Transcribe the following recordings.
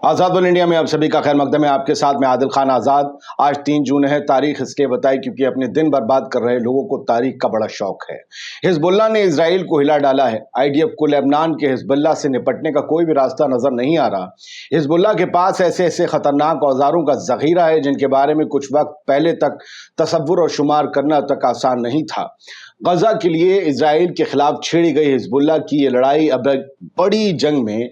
आज़ाद world India में आप सभी का खैर मकदम है। आपके साथ में आदिल खान आज़ाद। आज 3 जून है। तारीख इसलिए बताई क्योंकि अपने दिन बर्बाद कर रहे लोगों को तारीख का बड़ा शौक है। हिजबुल्लाह ने इजराइल को हिला डाला है। आईडीएफ को लेबनान के हिजबुल्लाह से निपटने का कोई भी रास्ता नजर नहीं आ रहा। हिजबुल्लाह के पास ऐसे ऐसे खतरनाक औजारों का जखीरा है जिनके बारे में कुछ वक्त पहले तक तसव्वुर और शुमार करना तक आसान नहीं था। गजा के लिए इजराइल के खिलाफ छेड़ी गई हिजबुल्लाह की ये लड़ाई अब बड़ी जंग में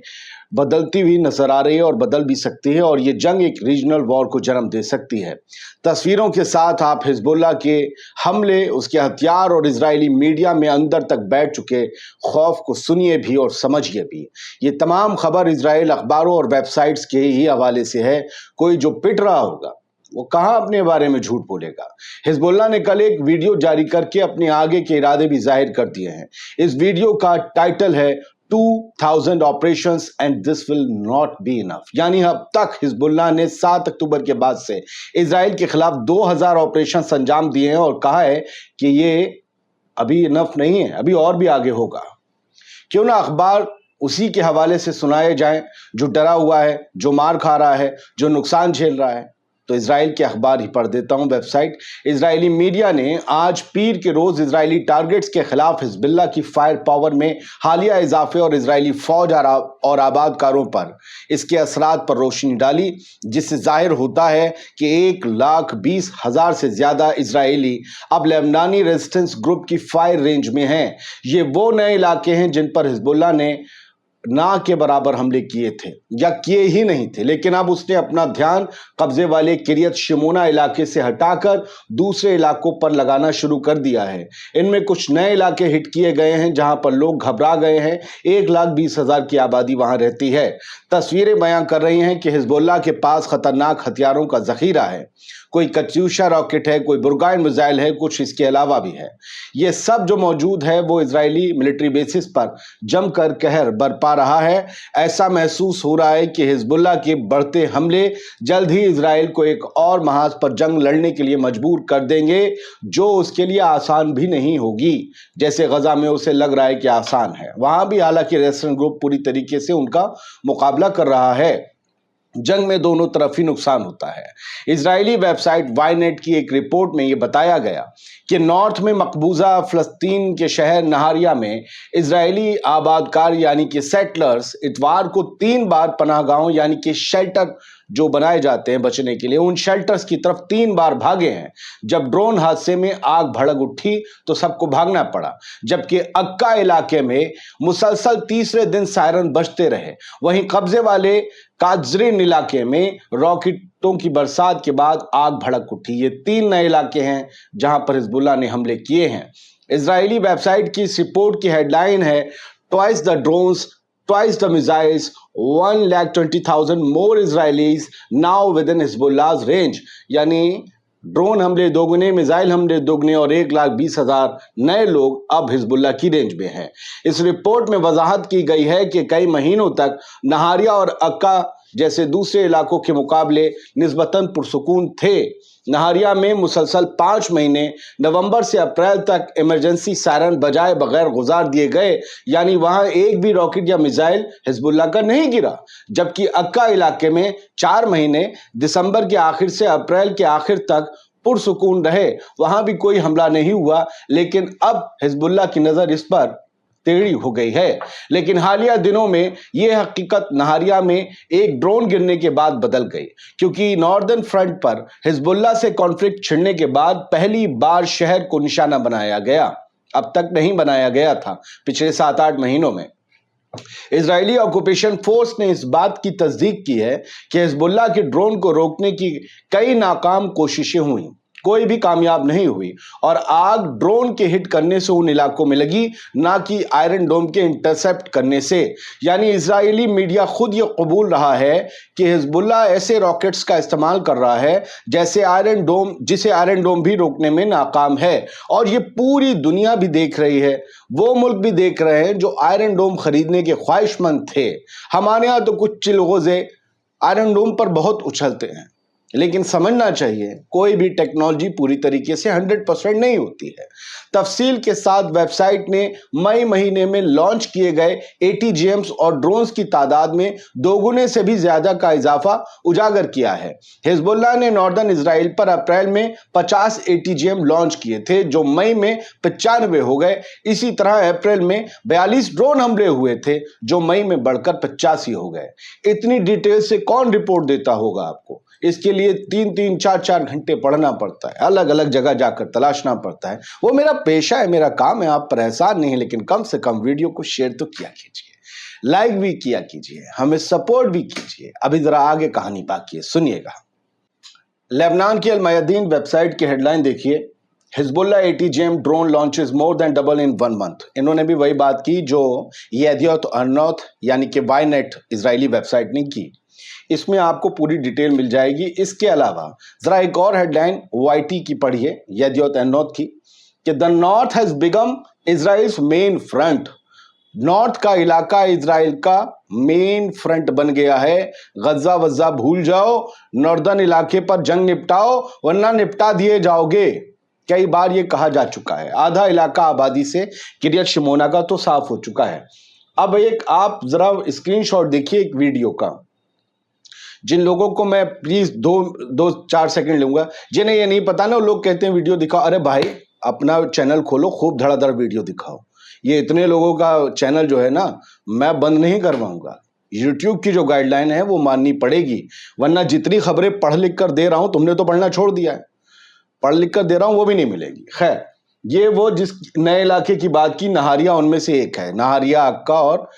बदलती हुई नजर आ रही है और बदल भी सकती है, और ये जंग एक रीजनल वॉर को जन्म दे सकती है। तस्वीरों के साथ आप हिजबुल्लाह के हमले, उसके हथियार और इजरायली मीडिया में अंदर तक बैठ चुके खौफ को सुनिए भी और समझिए भी। ये तमाम खबर इजराइल अखबारों और वेबसाइट्स के ही हवाले से है। कोई जो पिट रहा होगा वो कहाँ अपने बारे में झूठ बोलेगा। हिजबुल्लाह ने कल एक वीडियो जारी करके अपने आगे के इरादे भी जाहिर कर दिए हैं। इस वीडियो का टाइटल है 2000 operations and this will not be enough. यानी अब तक हिजबुल्लाह ने 7 अक्टूबर के बाद से इजराइल के खिलाफ 2000 ऑपरेशन अंजाम दिए हैं और कहा है कि ये अभी इनफ नहीं है, अभी और भी आगे होगा। क्यों ना अखबार उसी के हवाले से सुनाए जाएं जो डरा हुआ है, जो मार खा रहा है, जो नुकसान झेल रहा है। तो इजराइल के अखबार ही पढ़ देता हूं। वेबसाइट इजरायली मीडिया ने आज पीर के रोज इजरायली टारगेट्स के खिलाफ हिजबुल्लाह की फायर पावर में हालिया इजाफे और इजरायली फौज और आबादकारों पर इसके असरात पर रोशनी डाली, जिससे जाहिर होता है कि 1,20,000 से ज्यादा इजरायली अब लेबनानी रेजिस्टेंस ग्रुप की फायर रेंज में हैं। ये वो नए इलाके हैं जिन पर हिजबुल्लाह ने ना के बराबर हमले किए थे या किए ही नहीं थे, लेकिन अब उसने अपना ध्यान कब्जे वाले किरियत शिमोना इलाके से हटाकर दूसरे इलाकों पर लगाना शुरू कर दिया है। इनमें कुछ नए इलाके हिट किए गए हैं जहां पर लोग घबरा गए हैं। 1,20,000 की आबादी वहां रहती है। तस्वीरें बयां कर रही हैं कि हिजबुल्लाह के पास खतरनाक हथियारों का जखीरा है। कोई कत्यूशा रॉकेट है, कोई बुरगाइन मिसाइल है, कुछ इसके अलावा भी है। ये सब जो मौजूद है वो इजरायली मिलिट्री बेसिस पर जमकर कहर बरपा रहा है। ऐसा महसूस हो रहा है कि हिजबुल्लाह के बढ़ते हमले जल्द ही इजराइल को एक और महाज पर जंग लड़ने के लिए मजबूर कर देंगे, जो उसके लिए आसान भी नहीं होगी। जैसे गजा में उसे लग रहा है कि आसान है, वहां भी हालांकि रेजिस्टेंस ग्रुप पूरी तरीके से उनका मुकाबला कर रहा है। जंग में दोनों तरफ ही नुकसान होता है। इजरायली वेबसाइट वाईनेट की एक रिपोर्ट में यह बताया गया कि नॉर्थ में मकबूजा फलस्तीन के शहर नहारिया में इजरायली आबादकार यानी कि सेटलर्स इतवार को 3 बार पनाहगाहों यानी कि शेल्टर जो बनाए जाते हैं बचने के लिए, उन शेल्टर्स की तरफ 3 बार भागे हैं। जब ड्रोन हादसे में आग भड़क उठी तो सबको भागना पड़ा, जबकि अक्का इलाके में मुसलसल तीसरे दिन सायरन बजते रहे। वहीं कब्जे वाले काजरीन इलाके में रॉकेटों की बरसात के बाद आग भड़क उठी। ये 3 नए इलाके हैं जहां पर हिजबुल्लाह ने हमले किए हैं। इजरायली वेबसाइट की इस रिपोर्ट की हेडलाइन है twice the drones, twice the missiles, 1,20,000 more Israelis now within Hezbollah's range। यानी ड्रोन हमले दोगुने, मिसाइल हमले दोगुने और 1,20,000 नए लोग अब हिजबुल्लाह की रेंज में हैं। इस रिपोर्ट में वजाहत की गई है कि कई महीनों तक नहारिया और अक्का जैसे दूसरे इलाकों के मुकाबले निस्बतन पुरसुकून थे। नहारिया में मुसलसल 5 महीने नवंबर से अप्रैल तक इमरजेंसी सायरन बजाए बगैर गुजार दिए गए, यानी वहां एक भी रॉकेट या मिसाइल हिजबुल्लाह का नहीं गिरा। जबकि अक्का इलाके में 4 महीने दिसंबर के आखिर से अप्रैल के आखिर तक पुरसुकून रहे, वहां भी कोई हमला नहीं हुआ। लेकिन अब हिजबुल्लाह की नजर इस पर टेढ़ी हो गई है। लेकिन हालिया दिनों में यह हकीकत नहारिया में एक ड्रोन गिरने के बाद बदल गई, क्योंकि नॉर्दर्न फ्रंट पर हिजबुल्लाह से कॉन्फ्लिक्ट छिड़ने के बाद पहली बार शहर को निशाना बनाया गया। अब तक नहीं बनाया गया था पिछले 7-8 महीनों में। इजरायली ऑक्यूपेशन फोर्स ने इस बात की तस्दीक की है कि हिजबुल्लाह के ड्रोन को रोकने की कई नाकाम कोशिशें हुई, कोई भी कामयाब नहीं हुई, और आग ड्रोन के हिट करने से उन इलाकों में लगी, ना कि आयरन डोम के इंटरसेप्ट करने से। यानी इजरायली मीडिया खुद ये कबूल रहा है कि हिजबुल्लाह ऐसे रॉकेट्स का इस्तेमाल कर रहा है जिसे आयरन डोम भी रोकने में नाकाम है। और ये पूरी दुनिया भी देख रही है, वो मुल्क भी देख रहे हैं जो आयरन डोम खरीदने के ख्वाहिशमंद थे। हमारे यहाँ तो कुछ चिलगोजे आयरन डोम पर बहुत उछलते हैं, लेकिन समझना चाहिए कोई भी टेक्नोलॉजी पूरी तरीके से 100% नहीं होती है। तफसील के साथ वेबसाइट ने मई महीने में लॉन्च किए गए ATGMs और ड्रोन्स की तादाद में दोगुने से भी ज्यादा का इजाफा उजागर किया है। हिजबुल्लाह ने नॉर्दर्न इजराइल पर अप्रैल में 50 ATGM लॉन्च किए थे जो मई में 95 हो गए। इसी तरह अप्रैल में 42 ड्रोन हमले हुए थे जो मई में बढ़कर 85 हो गए। इतनी डिटेल से कौन रिपोर्ट देता होगा आपको? इसके लिए 3-3, 4-4 घंटे पढ़ना पड़ता है, अलग अलग जगह जाकर तलाशना पड़ता है। वो मेरा पेशा है, मेरा काम है, आप पर एहसान नहीं, लेकिन कम से कम वीडियो को शेयर तो किया कीजिए, लाइक भी किया कीजिए, हमें सपोर्ट भी कीजिए। अभी जरा आगे कहानी बाकी है, सुनिएगा। लेबनान की अल-मयादीन वेबसाइट की हेडलाइन देखिए, Hezbollah ATGM drone launches more than double in 1 month. इन्होंने भी वही बात की जो येदियोत अर्नोथ यानी कि वाईनेट इजरायली वेबसाइट ने की। इसमें आपको पूरी डिटेल मिल जाएगी। इसके अलावा जरा एक और हेडलाइन YT की पढ़िए, येदियोत अर्नोथ की, कि the north has become Israel's main front. North का इलाका इजराइल का मेन फ्रंट बन गया है। गज्जा वज्जा भूल जाओ, नॉर्दर्न इलाके पर जंग निपटाओ वरना निपटा दिए जाओगे। कई बार ये कहा जा चुका है। आधा इलाका आबादी से किरियत शिमोना का तो साफ हो चुका है। अब एक आप जरा स्क्रीनशॉट देखिए एक वीडियो का। जिन लोगों को मैं प्लीज 2-4 सेकंड लूंगा, जिन्हें ये नहीं पता ना, लोग कहते हैं वीडियो दिखाओ। अरे भाई अपना चैनल खोलो, खूब धड़ाधड़ वीडियो दिखाओ। ये इतने लोगों का चैनल जो है ना, मैं बंद नहीं करवाऊंगा। यूट्यूब की जो गाइडलाइन है वो माननी पड़ेगी, वरना जितनी खबरें पढ़ लिख कर दे रहा हूं, तुमने तो पढ़ना छोड़ दिया है, पढ़ लिख कर दे रहा हूं वो भी नहीं मिलेगी। खैर, ये वो जिस नए इलाके की बात की, नहारिया उनमें से एक है। नहारिया, अक्का और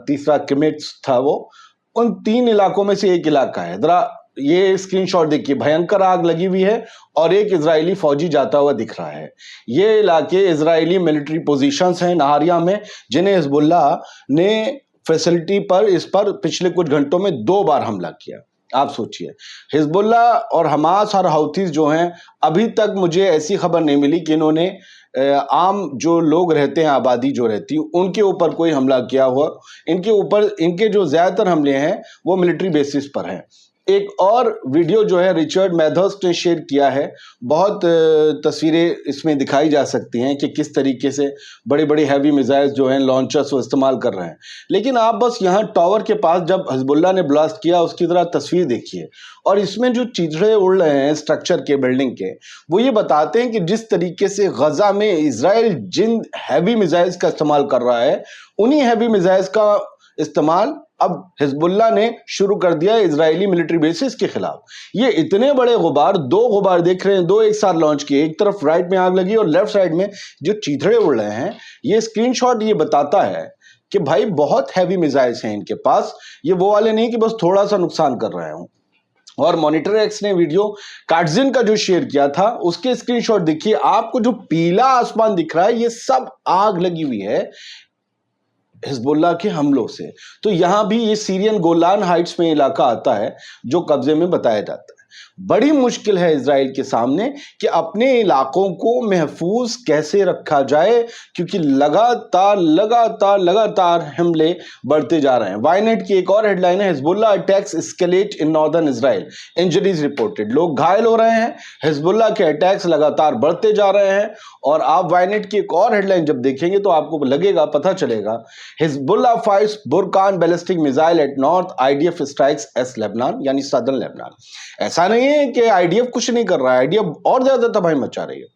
तीसरा किमिट्स था, वो उन 3 इलाकों में से एक इलाका है। जरा ये स्क्रीनशॉट देखिए, भयंकर आग लगी हुई है और एक इजरायली फौजी जाता हुआ दिख रहा है। ये इलाके इजरायली मिलिट्री पोजीशंस हैं नहारिया में, जिन्हें हिजबुल्लाह ने फैसिलिटी पर इस पर पिछले कुछ घंटों में 2 बार हमला किया। आप सोचिए, हिजबुल्लाह और हमास और हौथीज जो हैं, अभी तक मुझे ऐसी खबर नहीं मिली कि इन्होंने आम जो लोग रहते हैं, आबादी जो रहती है, उनके ऊपर कोई हमला किया हुआ। इनके जो ज्यादातर हमले हैं वो मिलिट्री बेसिस पर हैं। एक और वीडियो जो है रिचर्ड मैथर्स ने शेयर किया है। बहुत तस्वीरें इसमें दिखाई जा सकती हैं कि किस तरीके से बड़े बड़े हैवी मिसाइल्स जो हैं, लॉन्चर्स वो इस्तेमाल कर रहे हैं। लेकिन आप बस यहाँ टावर के पास जब हिजबुल्लाह ने ब्लास्ट किया उसकी तरह तस्वीर देखिए, और इसमें जो चिथड़े उड़ रहे हैं स्ट्रक्चर के, बिल्डिंग के, वो ये बताते हैं कि जिस तरीके से गजा में इजराइल जिन हैवी मिसाइल्स का इस्तेमाल कर रहा है, उन्हीं हैवी मिसाइल्स का इस्तेमाल अब हिजबुल्लाह ने शुरू कर दिया है इजरायली मिलिट्री बेसिस के खिलाफ। ये इतने बड़े गुबार, 2 गुबार देख रहे हैं, 2 एक साथ लॉन्च किए। एक तरफ राइट में आग लगी और लेफ्ट साइड में जो चीथड़े उड़ रहे हैं। ये स्क्रीनशॉट ये बताता है कि भाई बहुत हैवी मिसाइल्स हैं इनके पास। ये वो वाले नहीं कि बस थोड़ा सा नुकसान कर रहे हो। और मॉनिटर एक्स ने वीडियो काटजिन का जो शेयर किया था उसके स्क्रीनशॉट देखिए। आपको जो पीला आसमान दिख रहा है, ये सब आग लगी हुई है हिजबुल्लाह के हमलों से। तो यहां भी ये सीरियन गोलान हाइट्स में इलाका आता है जो कब्जे में बताया जाता है। बड़ी मुश्किल है इजराइल के सामने कि अपने इलाकों को महफूज कैसे रखा जाए, क्योंकि लगातार हमले बढ़ते जा रहे हैं। वाईनेट की एक और हेडलाइन है, Hezbollah attacks escalate in northern Israel, injuries reported. लोग घायल हो रहे हैं, हिजबुल्लाह के अटैक्स लगातार बढ़ते जा रहे हैं। और आप वाईनेट की एक और हेडलाइन जब देखेंगे तो आपको लगेगा, पता चलेगा, Hezbollah fires Burkan ballistic missile at north, IDF strikes S Lebanon, यानी सदर्न लेबनान। ऐसा नहीं है कि IDF कुछ नहीं कर रहा है, IDF और ज्यादा तबाही मचा रही है।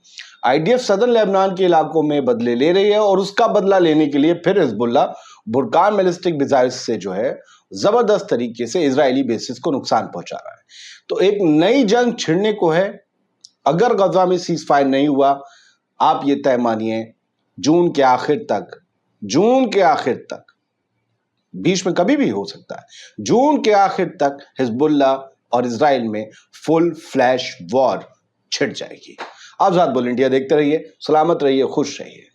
IDF सदर्न लेबनान के इलाकों में बदले ले रही है और उसका बदला लेने के लिए फिर हिजबुल्लाह बुरकान बैलिस्टिक मिसाइल्स से जो है जबरदस्त तरीके से इजरायली बेसिस को नुकसान पहुंचा रहा है। तो एक नई जंग छिड़ने को है। अगर गजा में सीज फायर नहीं हुआ, आप ये तय मानिए जून के आखिर तक, बीच में कभी भी हो सकता है, जून के आखिर तक हिजबुल्लाह और इजराइल में फुल फ्लैश वॉर छिड़ जाएगी। आजाद बोल इंडिया देखते रहिए, सलामत रहिए, खुश रहिए।